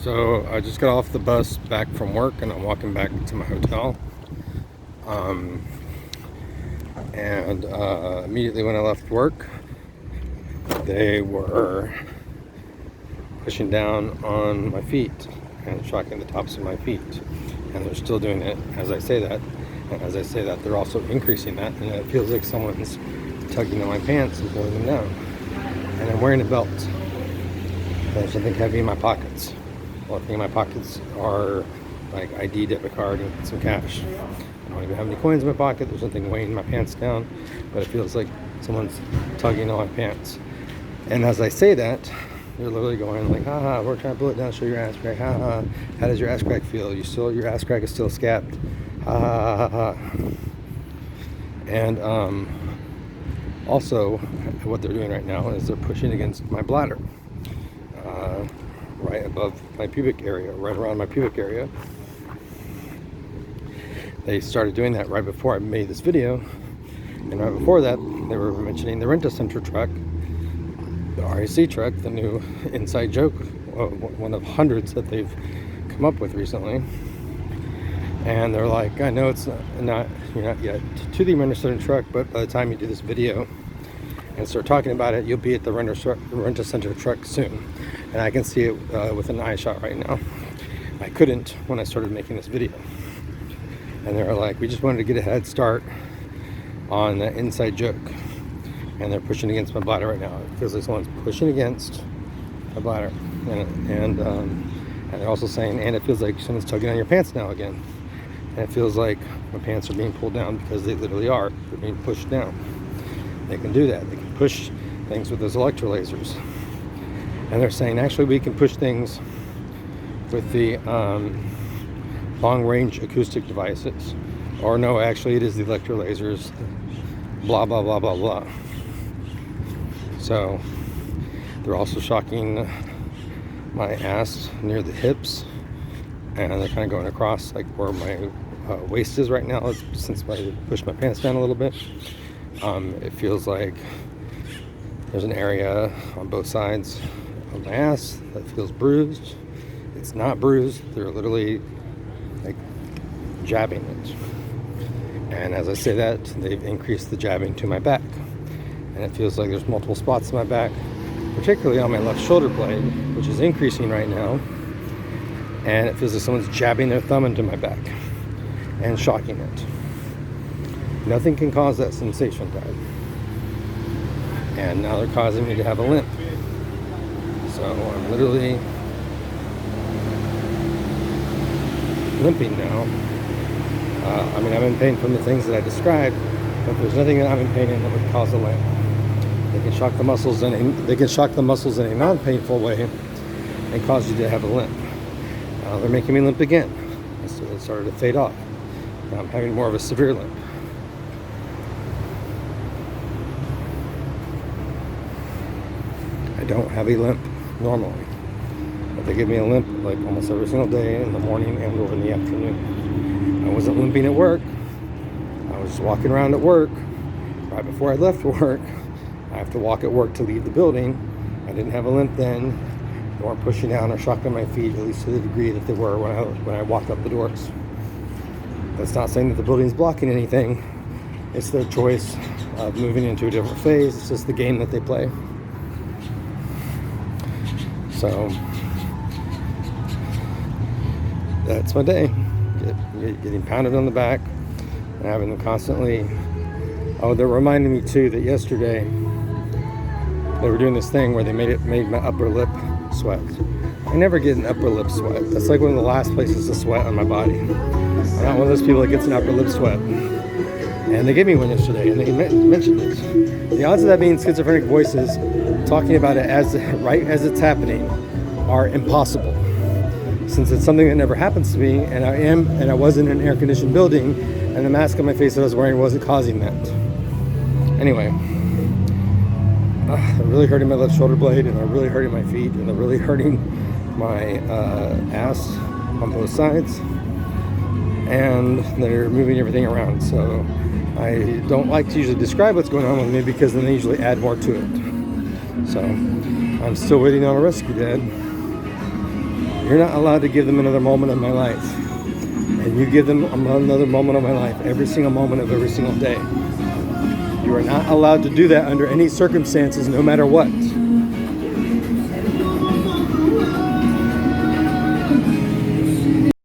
So I just got off the bus back from work and I'm walking back to my hotel. And immediately when I left work, they were pushing down on my feet and shocking the tops of my feet. And they're still doing it as I say that. And as I say that, they're also increasing that. And it feels like someone's tugging on my pants and pulling them down. And I'm wearing a belt. There's something heavy in my pockets. Well, the thing in my pockets are like ID, debit card, and some cash. I don't even have any coins in my pocket. There's nothing weighing my pants down, but it feels like someone's tugging on my pants. And as I say that, they're literally going like, haha, we're trying to pull it down, show your ass crack, haha. How does your ass crack feel? Your ass crack is still scabbed. Ha ha ha ha. And also, what they're doing right now is they're pushing against my bladder. Right above my pubic area, right around my pubic area. They started doing that right before I made this video, and right before that they were mentioning the rent-a-center truck, the RAC truck, the new inside joke, one of hundreds that they've come up with recently. And they're like, I know it's not you're not yet to the rent-a-center truck, but by the time you do this video and start talking about it, you'll be at the rent-a-center truck soon. And I can see it with an eye shot right now. I couldn't when I started making this video. And they were like, we just wanted to get a head start on the inside joke. And they're pushing against my bladder right now. It feels like someone's pushing against my bladder. And they're also saying, and it feels like someone's tugging on your pants now again. And it feels like my pants are being pulled down because they literally are. They're being pushed down. They can do that. They can push things with those electrolasers. And they're saying, actually, we can push things with the long-range acoustic devices. Or no, actually, it is the electrolasers. Blah, blah, blah, blah, blah. So, they're also shocking my ass near the hips. And they're kind of going across, like, where my waist is right now, since I pushed my pants down a little bit. It feels like there's an area on both sides of my ass that feels bruised. It's not bruised. They're literally like jabbing it. And as I say that, they've increased the jabbing to my back. And it feels like there's multiple spots in my back, particularly on my left shoulder blade, which is increasing right now. And it feels like someone's jabbing their thumb into my back and shocking it. Nothing can cause that sensation, Dad. And now they're causing me to have a limp. So I'm literally limping now. I mean, I'm in pain from the things that I described, but there's nothing that I'm in pain in that would cause a limp. They can shock the muscles in a non-painful way and cause you to have a limp. They're making me limp again. So it started to fade off. Now I'm having more of a severe limp. I don't have a limp normally, but they give me a limp like almost every single day, in the morning and or in the afternoon. I wasn't limping at work. I was walking around at work right before I left work. I have to walk at work to leave the building. I didn't have a limp then. They weren't pushing down or shocking my feet, at least to the degree that they were when I walked up the doors. That's not saying that the building's blocking anything. It's their choice of moving into a different phase. It's just the game that they play. So that's my day. Getting pounded on the back and having them constantly. Oh, they're reminding me too that yesterday they were doing this thing where they made my upper lip sweat. I never get an upper lip sweat. That's like one of the last places to sweat on my body. I'm not one of those people that gets an upper lip sweat. And they gave me one yesterday, and they mentioned it. The odds of that being schizophrenic voices talking about it right as it's happening are impossible, since it's something that never happens to me, and I was in an air-conditioned building, and the mask on my face that I was wearing wasn't causing that. Anyway, they're really hurting my left shoulder blade, and they're really hurting my feet, and they're really hurting my ass on both sides, and they're moving everything around. So I don't like to usually describe what's going on with me, because then they usually add more to it. So I'm still waiting on a rescue, Dad. You're not allowed to give them another moment of my life. And you give them another moment of my life every single moment of every single day. You are not allowed to do that under any circumstances, no matter what.